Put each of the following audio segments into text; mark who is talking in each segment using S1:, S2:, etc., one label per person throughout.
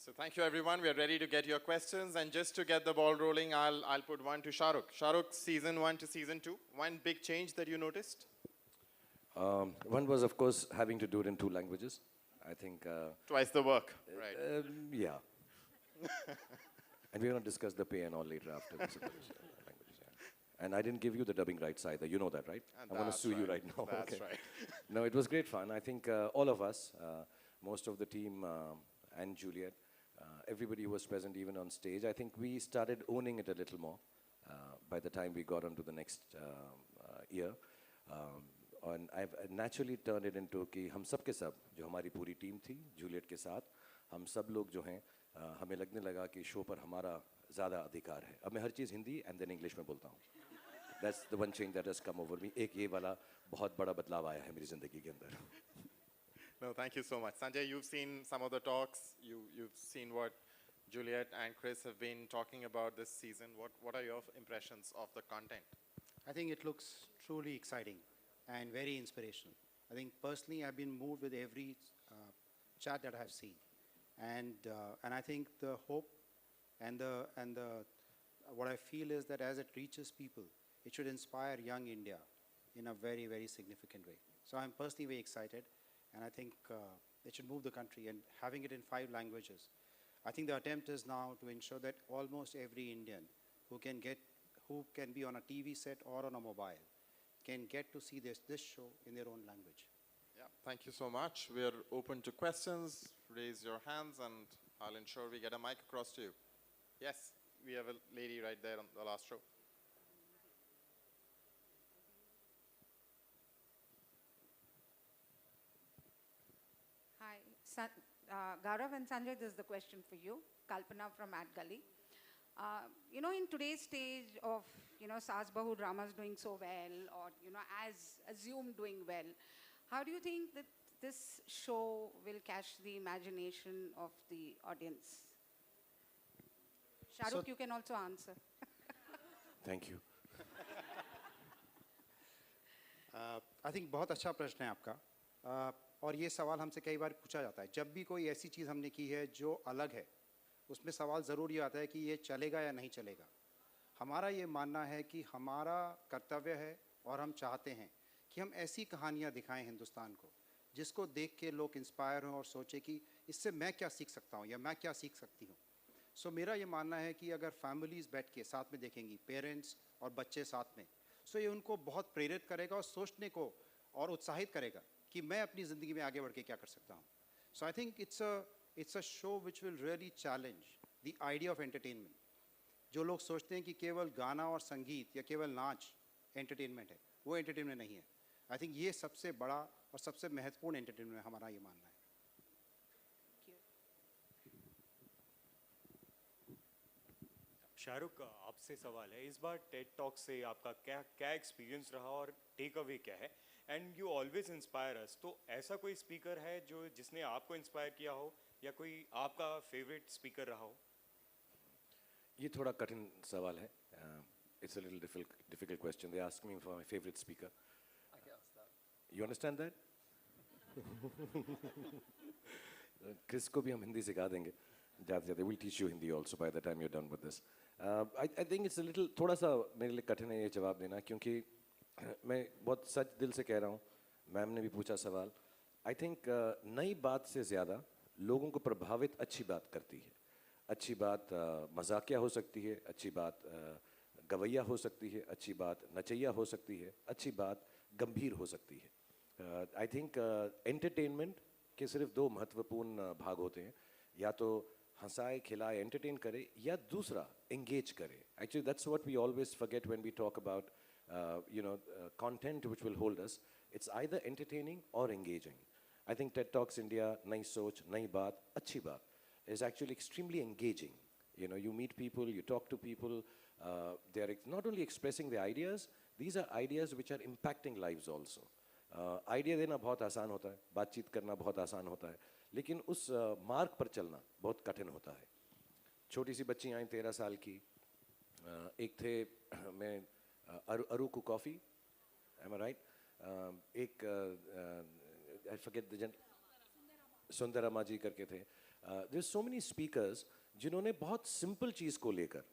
S1: So thank you, everyone. We are ready to get your questions. And just to get the ball rolling, I'll put one to Shahrukh. Shahrukh, season 1 to season 2. One big change that you noticed?
S2: One was, of course, having to do it in 2 languages. I think...
S1: Twice the work, right?
S2: Yeah. And we're going to discuss the pay and all later after this. Languages, yeah. And I didn't give you the dubbing rights either. You know that, right?
S1: And
S2: I'm going to sue you right now.
S1: That's
S2: okay.
S1: right.
S2: No, it was great fun. I think all of us, most of the team and Juliet, everybody who was present even on stage, I think we started owning it a little more by the time we got on to the next year. And I've naturally turned it into कि हम सब के सब जो हमारी पूरी team थी Juliet के साथ हम सब लोग जो हैं हमें लगने लगा कि शो पर हमारा ज़्यादा अधिकार है अब मैं हर चीज़ हिंदी and then इंग्लिश में बोलता हूँ That's the one change that has come over me एक ये वाला बहुत बड़ा बदलाव आया है मेरी ज़िंदगी के अंदर
S1: No, thank you so much. Sanjay, you've seen some of the talks. You've seen what Juliet and Chris have been talking about this season. What are your impressions of the content?
S3: I think it looks truly exciting and very inspirational. I think personally I've been moved with every chat that I have seen. And I think the hope and what I feel is that as it reaches people, it should inspire young India in a very, very significant way. So I'm personally very excited. And I think it should move the country and having it in 5 languages. I think the attempt is now to ensure that almost every Indian who can be on a TV set or on a mobile can get to see this show in their own language.
S1: Yeah, thank you so much. We are open to questions. Raise your hands and I'll ensure we get a mic across to you. Yes, we have a lady right there on the last row.
S4: Gaurav and Sanjay, this is the question for you. Kalpana from Ad Gully. In today's stage of, Saas Bahu dramas doing so well or, as assumed doing well, how do you think that this show will catch the imagination of the audience? Shahrukh, you can also answer.
S2: Thank you.
S3: I think बहुत अच्छा प्रश्न है आपका और ये सवाल हमसे कई बार पूछा जाता है जब भी कोई ऐसी चीज़ हमने की है जो अलग है उसमें सवाल ज़रूर ये आता है कि ये चलेगा या नहीं चलेगा हमारा ये मानना है कि हमारा कर्तव्य है और हम चाहते हैं कि हम ऐसी कहानियाँ दिखाएं हिंदुस्तान को जिसको देख के लोग इंस्पायर हों और सोचें कि इससे मैं क्या सीख सकता हूँ या मैं क्या सीख सकती हूँ सो मेरा ये मानना है कि अगर फैमिलीज़ बैठ के साथ में देखेंगी पेरेंट्स और बच्चे साथ में सो ये उनको बहुत प्रेरित करेगा और सोचने को और उत्साहित करेगा कि मैं अपनी ज़िंदगी में आगे बढ़ के क्या कर सकता हूँ so I think it's a show which will really challenge the idea of entertainment. जो लोग सोचते हैं कि केवल गाना और संगीत या केवल नाच एंटरटेनमेंट है वो एंटरटेनमेंट नहीं है आई थिंक ये सबसे बड़ा और सबसे महत्वपूर्ण एंटरटेनमेंट हमारा ये मानना है
S5: शाहरुख आपसे सवाल है इस बार टेड टॉक से आपका क्या एक्सपीरियंस रहा और टेक अवे क्या है एंड यू ऑलवेज इंस्पायर अस तो ऐसा कोई स्पीकर है जो जिसने आपको इंस्पायर किया हो या कोई आपका फेवरेट स्पीकर रहा हो
S2: ये थोड़ा कठिन सवाल है it's a little difficult question they ask me for my favorite speaker I can ask that you understand that Chris को भी हम हिंदी सिखा देंगे ज़्यादा we'll teach you Hindi also by the time you're done with this I think it's a little थोड़ा सा मेरे लिए कठिन है ये जवाब देना क्योंकि मैं बहुत सच दिल से कह रहा हूँ मैम ने भी पूछा सवाल आई थिंक नई बात से ज़्यादा लोगों को प्रभावित अच्छी बात करती है अच्छी बात मजाकिया हो सकती है अच्छी बात गवैया हो सकती है अच्छी बात नचैया हो सकती है अच्छी बात गंभीर हो सकती है आई थिंक एंटरटेनमेंट के सिर्फ 2 महत्वपूर्ण भाग होते हैं या तो हंसाए खिलाए एंटरटेन करे या दूसरा एंगेज करे actually that's what we always forget when we talk about content which will hold us it's either entertaining or engaging I think TED Talks India नई सोच नई बात अच्छी बात is actually extremely engaging you meet people you talk to people they are not only expressing their ideas these are ideas which are impacting lives also idea देना बहुत आसान होता है बातचीत करना बहुत आसान होता है लेकिन उस मार्ग पर चलना बहुत कठिन होता है छोटी सी बच्ची आई 13 साल की एक थे मैं Aruku coffee, am I right? I forget the सुंदरमा जी करके थे. There's so many speakers जिन्होंने बहुत simple चीज़ को लेकर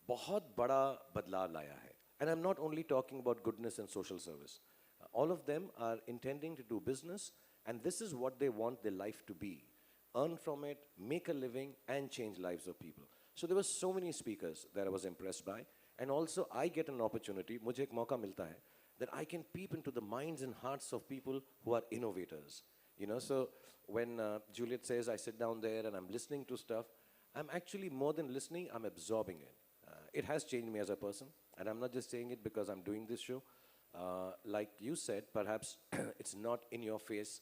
S2: बहुत बड़ा बदलाव लाया है. And I'm not only talking about goodness and social service. All of them are intending to do business, and this is what they want their life to be. Earn from it, make a living, and change lives of people. So there were so many speakers that I was impressed by. And also, I get an opportunity, मुझे एक मौका मिलता है, that I can peep into the minds and hearts of people who are innovators. You know, so when Juliet says I sit down there and I'm listening to stuff, I'm actually more than listening, I'm absorbing it. It has changed me as a person, and I'm not just saying it because I'm doing this show. Like you said, perhaps it's not in your face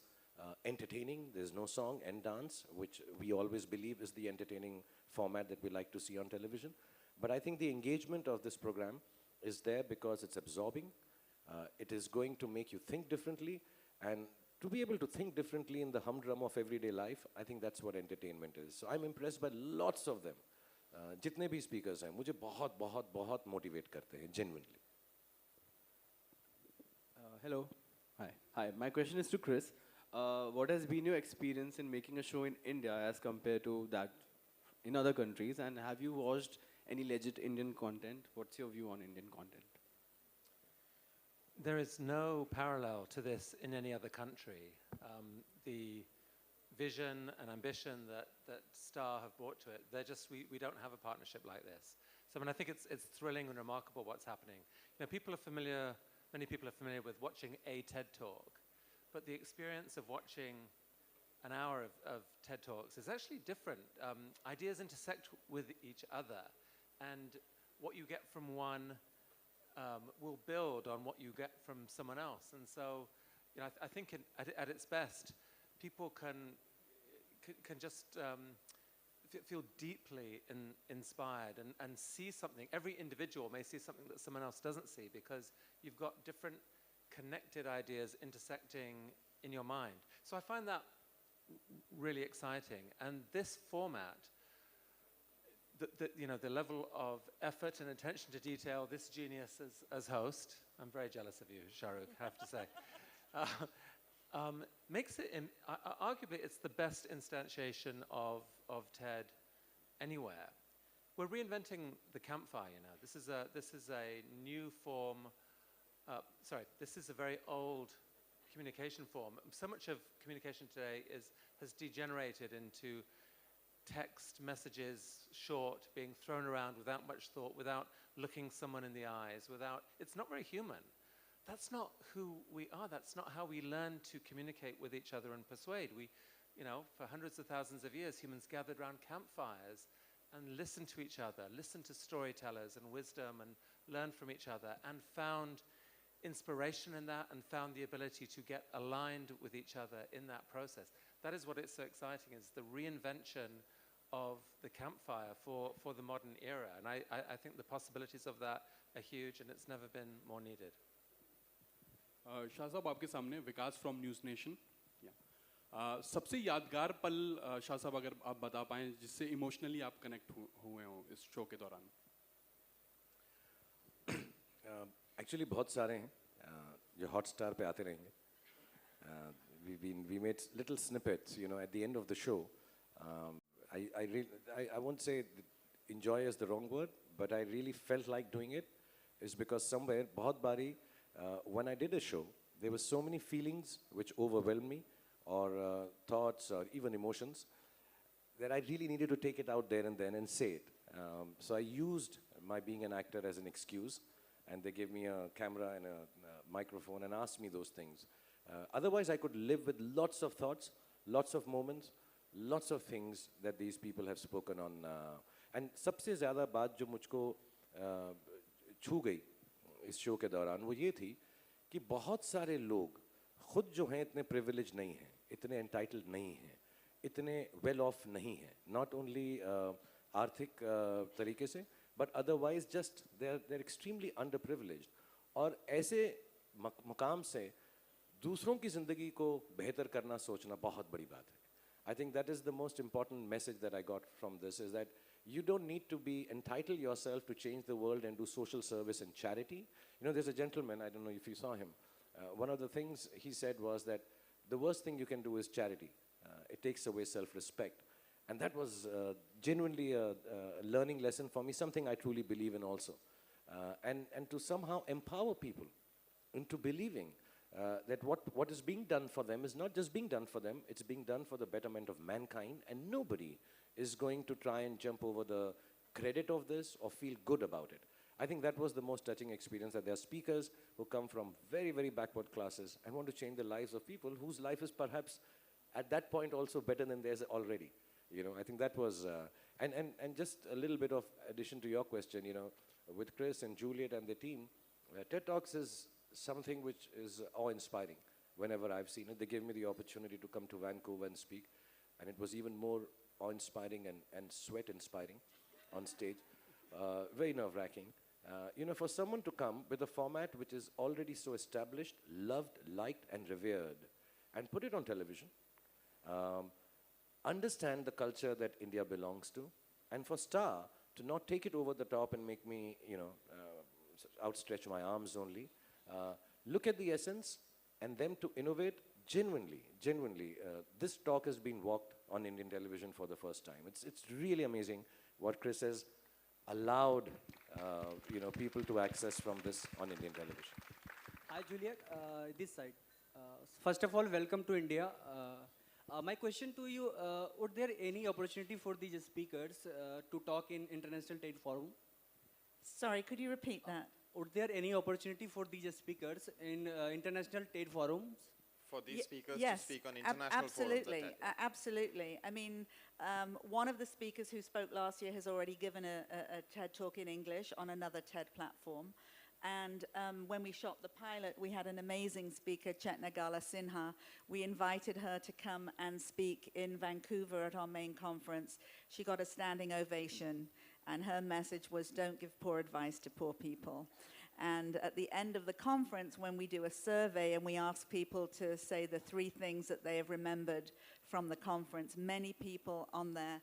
S2: entertaining. There's no song and dance, which we always believe is the entertaining format that we like to see on television. But I think the engagement of this program is there because it's absorbing. It is going to make you think differently, and to be able to think differently in the humdrum of everyday life, I think that's what entertainment is. So I'm impressed by lots of them. जितने भी speakers हैं, मुझे बहुत बहुत बहुत motivate करते हैं, genuinely.
S6: Hello. Hi. Hi. My question is to Chris. What has been your experience in making a show in India as compared to that in other countries? And have you watched any legit Indian content? What's your view on Indian content?
S7: There is no parallel to this in any other country. The vision and ambition that Star have brought to it, we don't have a partnership like this. So I mean, I think it's thrilling and remarkable what's happening. You know, many people are familiar with watching a TED Talk, but the experience of watching an hour of TED Talks is actually different. Ideas intersect with each other, and what you get from one will build on what you get from someone else. And so, you know, I think at its best, people can just feel deeply inspired and see something. Every individual may see something that someone else doesn't see because you've got different connected ideas intersecting in your mind. So I find that really exciting. And this format, you know, the level of effort and attention to detail, this genius as host, I'm very jealous of you, Shahrukh, I have to say, makes it, arguably, it's the best instantiation of TED anywhere. We're reinventing the campfire, you know. This is a new form, this is a very old communication form. So much of communication today has degenerated into text messages, short, being thrown around without much thought, without looking someone in the eyes, it's not very human. That's not who we are. That's not how we learn to communicate with each other and persuade. You know, for hundreds of thousands of years, humans gathered around campfires and listened to each other, listened to storytellers and wisdom and learned from each other and found inspiration in that and found the ability to get aligned with each other in that process. That is what is so exciting, is the reinvention of the campfire for the modern era. And I think the possibilities of that are huge, and it's never been more needed.
S8: Shah साहब आपके सामने विकास from news nation. सबसे यादगार पल शाह साहब अगर आप बता पाएं जिससे इमोशनली आप कनेक्ट हुए हो इस शो के दौरान.
S2: एक्चुअली बहुत सारे हैं जो हॉटस्टार पे आते रहेंगे. We made little snippets, you know, at the end of the show. I won't say enjoy is the wrong word, but I really felt like doing it is because somewhere, बहुत बारी, when I did a show, there were so many feelings which overwhelmed me, or thoughts, or even emotions, that I really needed to take it out there and then and say it. So I used my being an actor as an excuse, and they gave me a camera and a microphone and asked me those things. Otherwise, I could live with lots of thoughts, lots of moments, lots of things that these people have spoken on. And सबसे ज़्यादा बात जो मुझको छू गई इस show के दौरान वो ये थी कि बहुत सारे लोग खुद जो हैं इतने privileged नहीं हैं, इतने entitled नहीं हैं, इतने well off नहीं हैं, not only आर्थिक तरीके से, but otherwise just they're extremely underprivileged. और ऐसे मकाम से दूसरों की ज़िंदगी को बेहतर करना सोचना बहुत बड़ी बात है. I think that is the most important message that I got from this, is that you don't need to be entitled yourself to change the world and do social service and charity. You know, there's a gentleman, I don't know if you saw him, one of the things he said was that the worst thing you can do is charity. it takes away self-respect. And that was genuinely a learning lesson for me, something I truly believe in also. And to somehow empower people into believing that what is being done for them is not just being done for them, it's being done for the betterment of mankind, and nobody is going to try and jump over the credit of this or feel good about it. I think that was the most touching experience, that there are speakers who come from very, very backward classes and want to change the lives of people whose life is perhaps at that point also better than theirs already. You know, I think that was, and just a little bit of addition to your question, you know, with Chris and Juliet and the team, TED Talks is something which is awe-inspiring. Whenever I've seen it, they gave me the opportunity to come to Vancouver and speak, and it was even more awe-inspiring and sweat-inspiring on stage. Very nerve-wracking. You know, for someone to come with a format which is already so established, loved, liked, and revered, and put it on television, understand the culture that India belongs to, and for Star to not take it over the top and make me, you know, outstretch my arms only. Look at the essence and them to innovate genuinely. This talk has been walked on Indian television for the first time. It's really amazing what Chris has allowed, you know, people to access from this on Indian television.
S9: Hi, Juliet. This side. First of all, welcome to India. My question to you, would there any opportunity for these speakers to talk in International Trade Forum?
S10: Sorry, could you repeat that?
S9: Would there any opportunity for these speakers in International Trade Forums?
S1: For these speakers
S10: yes,
S1: to speak on international
S10: absolutely,
S1: forums? At TED?
S10: Absolutely. I mean, one of the speakers who spoke last year has already given a TED talk in English on another TED platform. And when we shot the pilot, we had an amazing speaker, Chit Sinha. We invited her to come and speak in Vancouver at our main conference. She got a standing ovation, and her message was, don't give poor advice to poor people. And at the end of the conference, when we do a survey and we ask people to say the 3 things that they have remembered from the conference, many people on their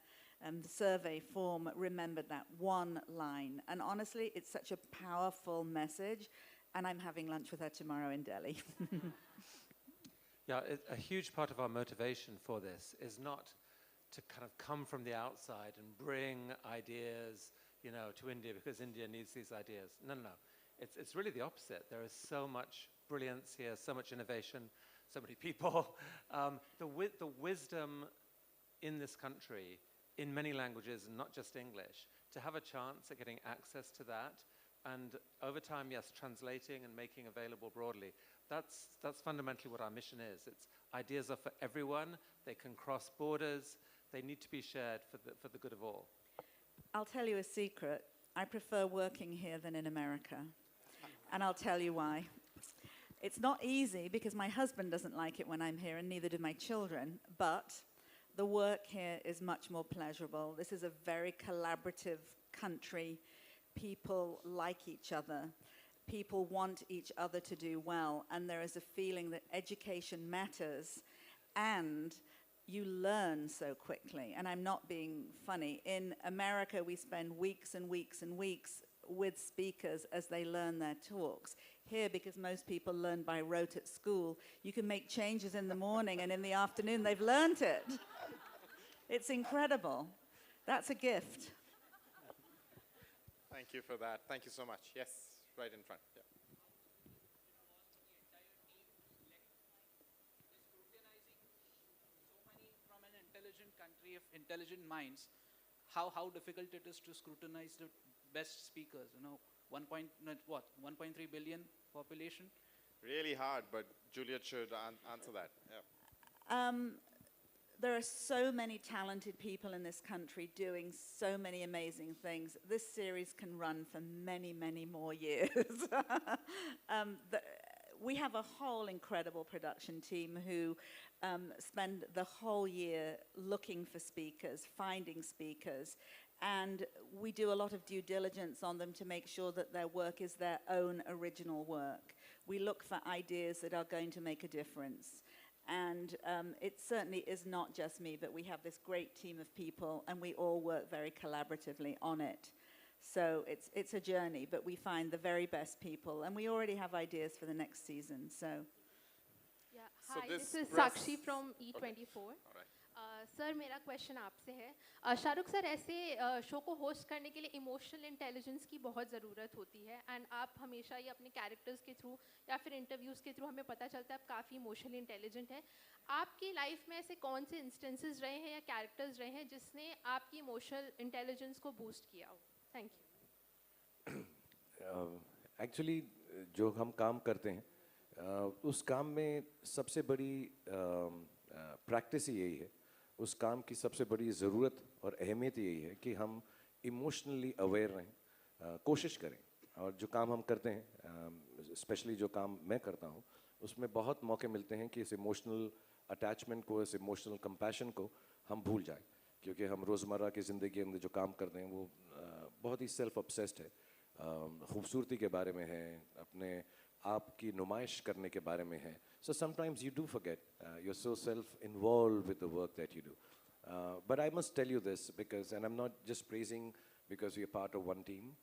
S10: survey form remembered that one line. And honestly, it's such a powerful message. And I'm having lunch with her tomorrow in Delhi.
S7: Yeah, a huge part of our motivation for this is not to kind of come from the outside and bring ideas, you know, to India because India needs these ideas. No. It's really the opposite. There is so much brilliance here, so much innovation, so many people. The wisdom in this country, in many languages, not just English, to have a chance at getting access to that, and over time, yes, translating and making available broadly. That's fundamentally what our mission is. It's ideas are for everyone. They can cross borders. They need to be shared for the good of all.
S10: I'll tell you a secret. I prefer working here than in America. And I'll tell you why. It's not easy because my husband doesn't like it when I'm here, and neither do my children. But the work here is much more pleasurable. This is a very collaborative country. People like each other. People want each other to do well. And there is a feeling that education matters. And you learn so quickly. And I'm not being funny. In America, we spend weeks and weeks and weeks with speakers as they learn their talks. Here, because most people learn by rote at school, you can make changes in the morning, and in the afternoon, they've learned it. It's incredible. That's a gift.
S1: Thank you for that. Thank you so much. Yes, right in front. Yeah.
S11: From an intelligent country of intelligent minds, how difficult it is to scrutinize the best speakers, you know, 1.3 billion population?
S1: Really hard, but Juliet should answer that. Yeah.
S10: There are so many talented people in this country doing so many amazing things. This series can run for many, many more years. We have a whole incredible production team who spend the whole year looking for speakers, finding speakers, and we do a lot of due diligence on them to make sure that their work is their own original work. We look for ideas that are going to make a difference. And it certainly is not just me, but we have this great team of people, and we all work very collaboratively on it. So it's a journey, but we find the very best people, and we already have ideas for the next season. So,
S12: yeah.
S1: So
S12: Hi,
S1: this
S12: this is
S1: press-
S12: Sakshi from E24.
S1: Okay. All right.
S12: Sir मेरा question आपसे है Shahrukh sir ऐसे show को host करने के लिए emotional intelligence की बहुत ज़रूरत होती है एंड आप हमेशा ही अपने कैरेक्टर्स के थ्रू या फिर इंटरव्यूज़ के थ्रू हमें पता चलता है आप काफ़ी इमोशनली इंटेलिजेंट है आपकी लाइफ में ऐसे कौन से इंस्टेंसेस रहे हैं या कैरेक्टर्स रहे हैं जिसने आपकी इमोशनल इंटेलिजेंस को बूस्ट किया हो थैंक यू
S2: एक्चुअली जो हम काम करते हैं उस काम में सबसे बड़ी प्रैक्टिस ही यही है उस काम की सबसे बड़ी ज़रूरत और अहमियत यही है कि हम इमोशनली अवेयर रहें कोशिश करें और जो काम हम करते हैं स्पेशली जो काम मैं करता हूँ उसमें बहुत मौके मिलते हैं कि इस इमोशनल अटैचमेंट को इस इमोशनल कंपैशन को हम भूल जाएं क्योंकि हम रोज़मर्रा की ज़िंदगी के अंदर जो काम करते हैं वो बहुत ही सेल्फ ऑब्सेस्ड है खूबसूरती के बारे में है अपने आप की नुमाइश करने के बारे में है so sometimes you do forget you're so self-involved with the work that you do but I must tell you this because and I'm not just praising because we are part of one team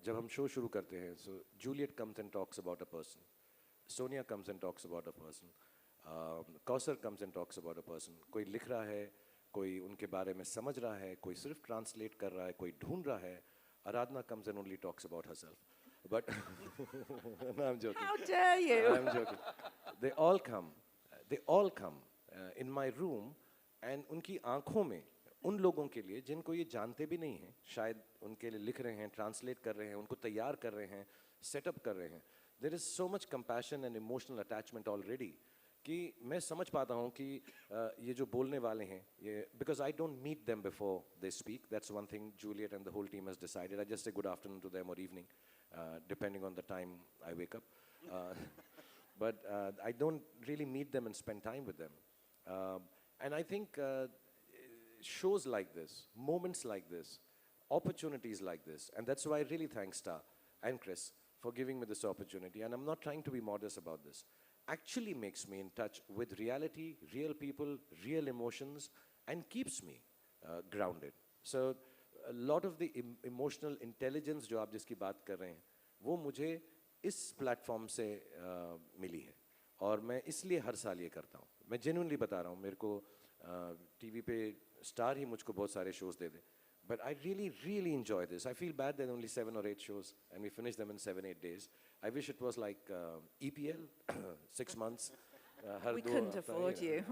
S2: जब हम show शुरू करते हैं so Juliet comes and talks about a person Sonia comes and talks about a person Kausar comes and talks about a person कोई लिख रहा है कोई उनके बारे में समझ रहा है कोई सिर्फ ट्रांसलेट कर रहा है कोई ढूंढ रहा है Aradhana comes and only talks about herself but no, I'm joking.
S10: How dare you?
S2: I'm joking. They all come in my room and उनकी आँखों में उन लोगों के लिए जिनको ये जानते भी नहीं हैं शायद उनके लिए लिख रहे हैं ट्रांसलेट कर रहे हैं उनको तैयार कर रहे हैं सेटअप कर रहे हैं there is so much compassion and emotional attachment already कि मैं समझ पाता हूँ कि ये जो बोलने वाले हैं ये because I don't meet them before they speak that's one thing Juliet and the whole team has decided I just say good afternoon to them or evening depending on the time I wake up but I don't really meet them and spend time with them and I think shows like this moments like this opportunities like this and that's why I really thank Star and Chris for giving me this opportunity and I'm not trying to be modest about this actually makes me in touch with reality, real people, real emotions, and keeps me grounded. So a lot of the emotional intelligence जो आप जिसकी बात कर रहे हैं, वो मुझे इस प्लेटफॉर्म से मिली है और मैं इसलिए हर साल ये करता हूँ मैं genuinely बता रहा हूँ मेरे को टीवी पे स्टार ही मुझको बहुत सारे shows they they but I really enjoy this. I feel bad there are only 7 or 8 shows and we finish them in 7-8 days. I wish it was like EPL, 6 months.
S10: We couldn't afford you.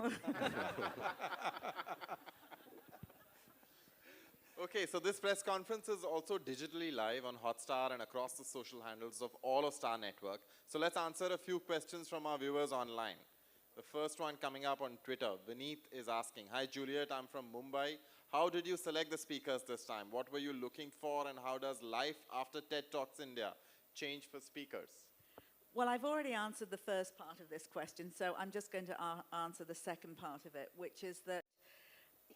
S1: Okay, so this press conference is also digitally live on Hotstar and across the social handles of all of Star Network. So let's answer a few questions from our viewers online. The first one coming up on Twitter, Vineet is asking, hi Juliet, I'm from Mumbai. How did you select the speakers this time? What were you looking for and how does life after TED Talks India change for speakers?
S10: Well, I've already answered the first part of this question, so I'm just going to answer the second part of it, which is that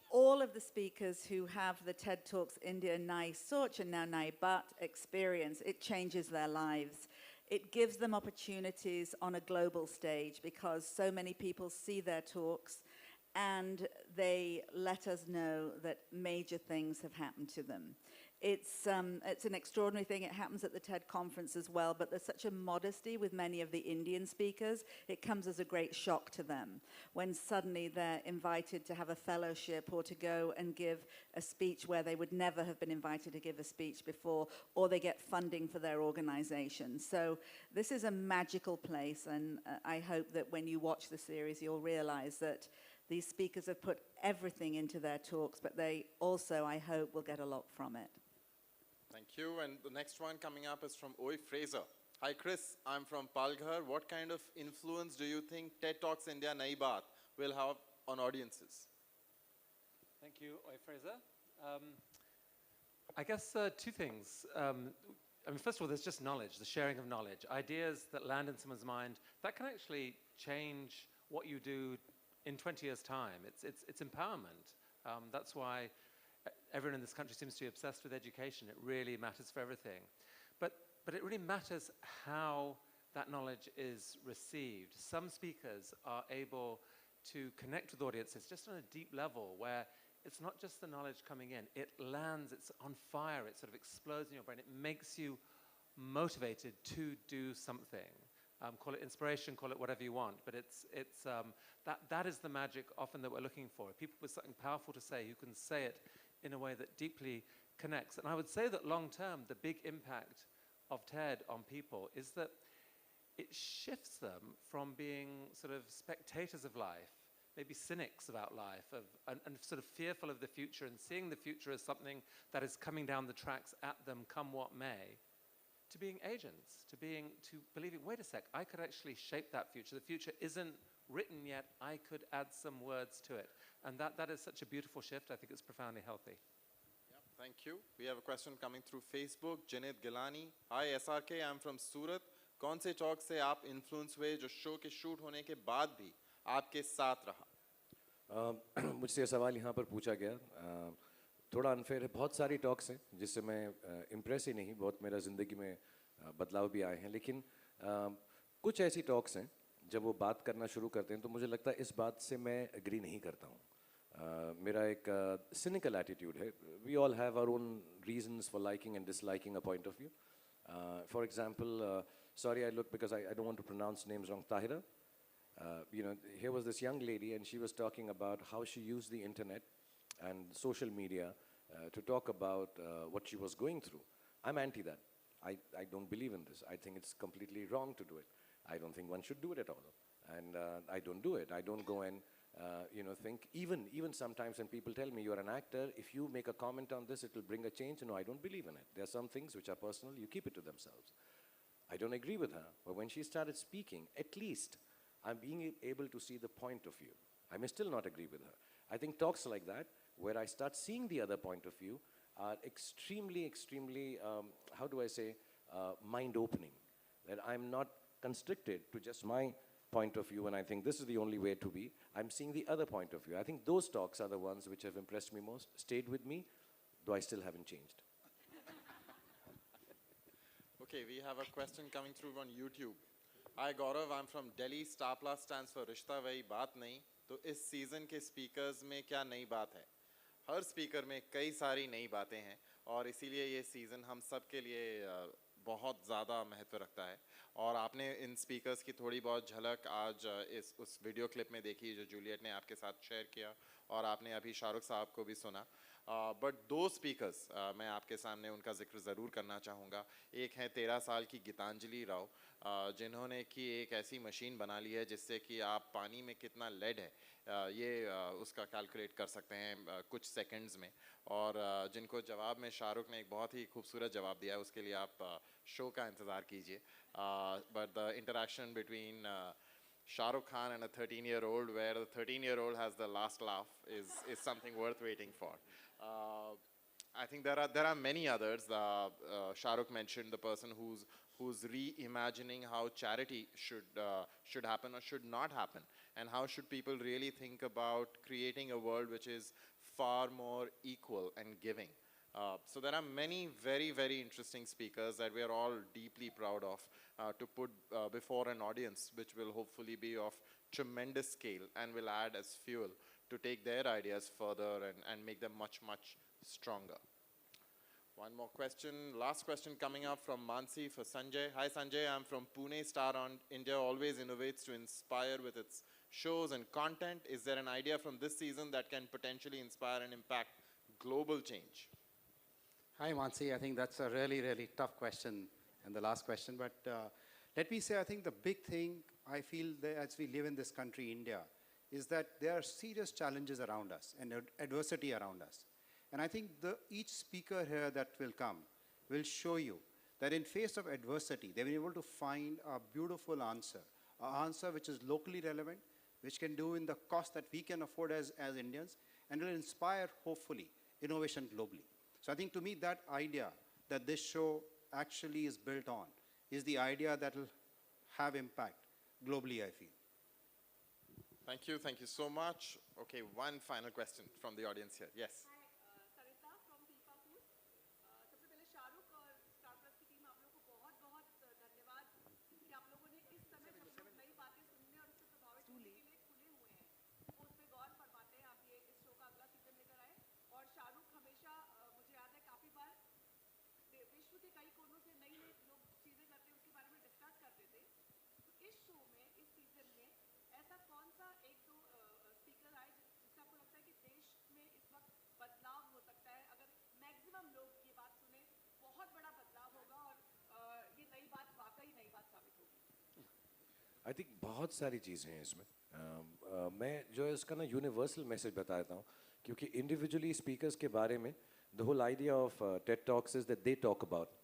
S10: all of the speakers who have the TED Talks India Nai Soch and now Naibat experience, it changes their lives. It gives them opportunities on a global stage because so many people see their talks and they let us know that major things have happened to them. It's an extraordinary thing. It happens at the TED conference as well, but there's such a modesty with many of the Indian speakers. It comes as a great shock to them when suddenly they're invited to have a fellowship or to go and give a speech where they would never have been invited to give a speech before, or they get funding for their organization. So this is a magical place, and I hope that when you watch the series, you'll realize that these speakers have put everything into their talks, but they also, I hope, will get a lot from it.
S1: Thank you. And the next one coming up is from Oi Fraser. Hi, Chris. I'm from Palghar. What kind of influence do you think TED Talks India Naibat will have on audiences?
S7: Thank you, Oi Fraser. I guess two things. I mean, first of all, there's just knowledge, the sharing of knowledge. Ideas that land in someone's mind, that can actually change what you do in 20 years' time. It's empowerment. That's why everyone in this country seems to be obsessed with education. It really matters for everything. But it really matters how that knowledge is received. Some speakers are able to connect with audiences just on a deep level where it's not just the knowledge coming in. It lands, it's on fire, it sort of explodes in your brain. It makes you motivated to do something. call it inspiration, call it whatever you want, but that is the magic often that we're looking for. People with something powerful to say who can say it in a way that deeply connects. And I would say that long term, the big impact of TED on people is that it shifts them from being sort of spectators of life, maybe cynics about life, and sort of fearful of the future and seeing the future as something that is coming down the tracks at them, come what may, to being agents, to believing, wait a sec, I could actually shape that future. The future isn't written yet, I could add some words to it. And that is such a beautiful shift. I think it's profoundly healthy.
S1: Yep, thank you. We have a question coming through Facebook. Janet Gilani. Hi SRK, I'm from Surat. कौन से talk से आप influence हुए जो show के shoot होने के बाद भी आपके साथ रहा?
S2: मुझसे ये सवाल यहाँ पर पूछा गया, थोड़ा अनफेयर है. बहुत सारी टॉक्स हैं जिससे मैं इम्प्रेस ही नहीं, बहुत मेरा ज़िंदगी में बदलाव भी आए हैं, लेकिन कुछ ऐसी टॉक्स हैं जब वो बात करना शुरू करते हैं तो मुझे लगता है इस बात से मैं एग्री नहीं करता हूँ. मेरा एक सिनिकल एटीट्यूड है. We all have our own reasons for liking and disliking a point of view. For example, sorry I look because I don't want to pronounce names wrong, Tahira. Here was this young lady and she was talking about how she used the internet and social media to talk about what she was going through. I'm anti that. I don't believe in this. I think it's completely wrong to do it. I don't think one should do it at all. And I don't do it. I don't go and think, even sometimes when people tell me you're an actor, if you make a comment on this, it will bring a change. No, I don't believe in it. There are some things which are personal, you keep it to themselves. I don't agree with her, but when she started speaking, at least I'm being able to see the point of view. I may still not agree with her. I think talks like that, where I start seeing the other point of view, are extremely, how do I say, mind-opening. That I'm not constricted to just my point of view and I think this is the only way to be. I'm seeing the other point of view. I think those talks are the ones which have impressed me most, stayed with me, though I still haven't changed.
S1: Okay, we have a question coming through on YouTube. Hi Gaurav, I'm from Delhi. Star Plus stands for रिश्ता वही बात नहीं. तो इस season के speakers में क्या नई बात है? हर स्पीकर में कई सारी नई बातें हैं और इसीलिए ये सीज़न हम सब के लिए बहुत ज़्यादा महत्व रखता है. और आपने इन स्पीकर्स की थोड़ी बहुत झलक आज उस वीडियो क्लिप में देखी जो जूलियट ने आपके साथ शेयर किया और आपने अभी शाहरुख साहब को भी सुना. बट दो स्पीकर्स मैं आपके सामने उनका जिक्र ज़रूर करना चाहूँगा. एक है 13 साल की गीतांजलि राव, जिन्होंने कि एक ऐसी मशीन बना ली है जिससे कि आप पानी में कितना लेड है ये उसका कैलकुलेट कर सकते हैं कुछ सेकंड्स में. और जिनको जवाब में शाहरुख ने एक बहुत ही खूबसूरत जवाब दिया है, उसके लिए आप शो का इंतज़ार कीजिए. But the interaction between Shahrukh Khan and a 13-year-old, where the 13-year-old has the last laugh, is something worth waiting for. I think there are many others. Shahrukh mentioned the person who's reimagining how charity should happen or should not happen, and how should people really think about creating a world which is far more equal and giving. So there are many very, very interesting speakers that we are all deeply proud of to put before an audience, which will hopefully be of tremendous scale and will add as fuel to take their ideas further and make them much, much stronger. One more question, last question coming up from Mansi for Sanjay. Hi Sanjay, I'm from Pune. Star on India always innovates to inspire with its shows and content. Is there an idea from this season that can potentially inspire and impact global change?
S3: Hi, Mansi. I think that's a really, really tough question and the last question. But let me say, I think the big thing I feel that as we live in this country, India, is that there are serious challenges around us and adversity around us. And I think each speaker here that will come will show you that in face of adversity, they've been able to find a beautiful answer, an answer which is locally relevant, which can do in the cost that we can afford as Indians, and will inspire, hopefully, innovation globally. So I think to me that idea that this show actually is built on is the idea that will have impact globally, I feel.
S1: Thank you so much. Okay, one final question from the audience here. Yes.
S13: Show में इस season में ऐसा कौन सा एक दो speaker आए जिससे आपको लगता है कि देश में इस वक्त बदलाव हो सकता है, अगर मैक्सिमम लोग ये बात सुने बहुत बड़ा बदलाव होगा और ये नई बात वाकई नई बात साबित होगी?
S2: आई थिंक बहुत सारी चीज़ें हैं इसमें। मैं जो है इसका ना यूनिवर्सल मैसेज बताता हूँ, क्योंकि इंडिविजुअली स्पीकर्स के बारे में the whole idea of TED talks is that they talk about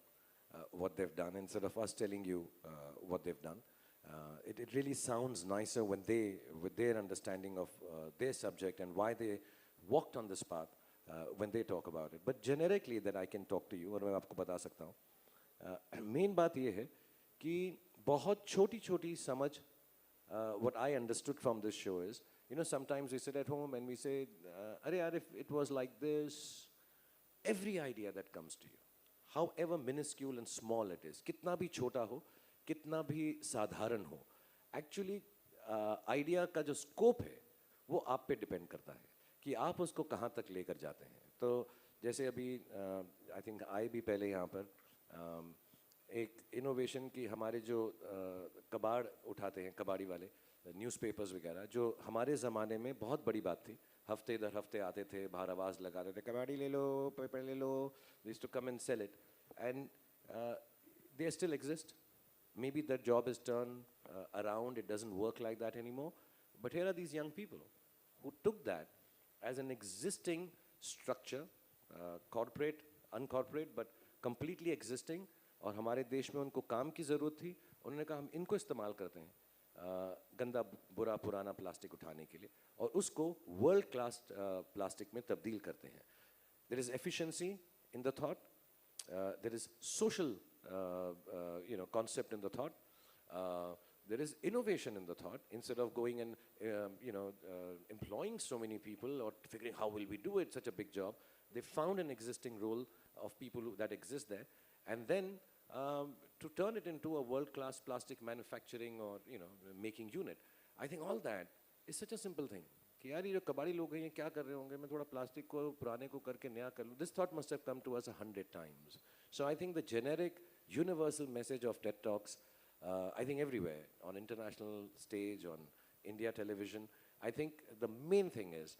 S2: what they've done instead of us telling you what they've done. It really sounds nicer when they, with their understanding of their subject and why they walked on this path, when they talk about it. But generically that I can talk to you, और मैं आपको बता सकता हूँ। Main बात ये है कि बहुत छोटी-छोटी समझ, what I understood from this show is, you know, sometimes we sit at home and we say, अरे यार, if it was like this, every idea that comes to you, however minuscule and small it is, कितना भी छोटा हो, कितना भी साधारण हो, actually आइडिया का जो स्कोप है वो आप पे डिपेंड करता है कि आप उसको कहाँ तक लेकर जाते हैं। तो जैसे अभी आई थिंक आए भी पहले यहाँ पर एक इनोवेशन की, हमारे जो कबाड़ उठाते हैं, कबाड़ी वाले न्यूज़पेपर्स वगैरह, जो हमारे ज़माने में बहुत बड़ी बात थी, हफ्ते दर हफ्ते आते थे, बाहर आवाज़ लगाते थे, कबाड़ी ले लो, पेपर ले लो, they used to come and sell it, and they still exist. Maybe that job is turned around, it doesn't work like that anymore, but here are these young people who took that as an existing structure, corporate, uncorporate, but completely existing, और हमारे देश में उनको काम की ज़रूरत थी, उन्होंने कहा हम इनको इस्तेमाल करते हैं गंदा बुरा पुराना प्लास्टिक उठाने के लिए, और उसको वर्ल्ड क्लास प्लास्टिक में तब्दील करते हैं। There is efficiency in the thought, there is social concept in the thought, there is innovation in the thought. Instead of going and employing so many people or figuring how will we do it, such a big job, they found an existing role of people that exist there, and then to turn it into a world-class plastic manufacturing or making unit. I think all that is such a simple thing. कि यार ये जो कबाड़ी लोग हैं ये क्या कर रहे होंगे, मैं थोड़ा प्लास्टिक को पुराने को करके नया कर लूँ. This thought must have come to us 100 times. So I think the generic universal message of TED Talks, I think everywhere, on international stage, on India television, I think the main thing is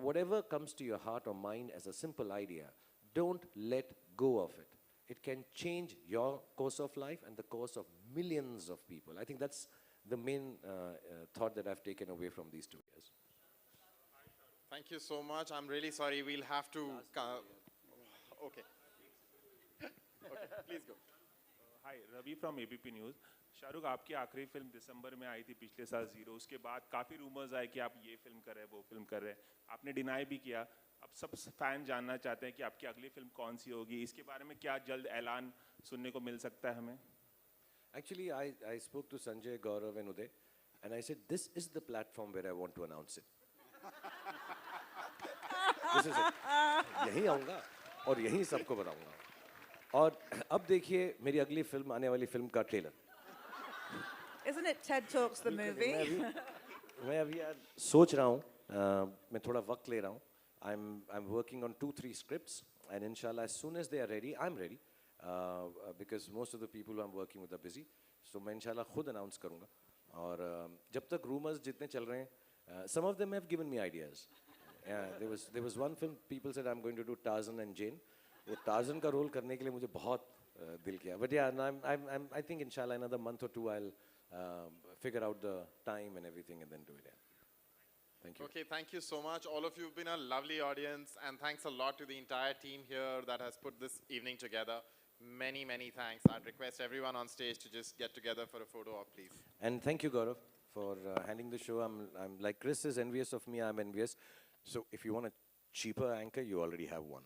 S2: whatever comes to your heart or mind as a simple idea, don't let go of it. It can change your course of life and the course of millions of people. I think that's the main thought that I've taken away from these 2 years.
S1: Thank you so much. I'm really sorry. We'll have to. Okay. Okay, please go.
S14: Hi, Ravi from ABP News. Shahrukh, आपकी आखिरी film दिसंबर में आई थी पिछले साल, zero. उसके बाद काफ़ी rumours आए कि आप ये फिल्म कर रहे हैं, वो फिल्म कर रहे हैं. आपने डिनाई भी किया. अब सब फैन जानना चाहते हैं कि आपकी अगली फिल्म कौन सी होगी. इसके बारे में क्या जल्द ऐलान सुनने को मिल सकता है हमें?
S2: Actually, I spoke to Sanjay, Gaurav and Uday, and I said, this is the platform where I want to announce it. This is it. यहीं आऊँगा और यहीं सबको बताऊँगा. और अब देखिए मेरी अगली फिल्म, आने वाली फिल्म का trailer.
S10: Isn't it TED Talks the movie?
S2: मैं अभी यार सोच रहा हूँ, मैं थोड़ा वक्त ले रहा हूँ. I'm working on 2-3 scripts, and inshallah as soon as they are ready, I'm ready, because most of the people who I'm working with are busy. So मैं inshallah खुद announce करूँगा. और जब तक rumors जितने चल रहे हैं, some of them have given me ideas. Yeah, there was one film people said I'm going to do Tarzan and Jane. वो Tarzan का रोल करने के लिए मुझे बहुत दिल किया. But yeah, I think inshallah another month or 2 I'll figure out the time and everything and then do it. Yeah. Thank you.
S1: Okay, thank you so much. All of you have been a lovely audience, and thanks a lot to the entire team here that has put this evening together. Many, many thanks. I'd request everyone on stage to just get together for a photo op, please.
S2: And thank you, Gaurav, for handling the show. I'm like Chris is envious of me, I'm envious. So if you want a cheaper anchor, you already have one.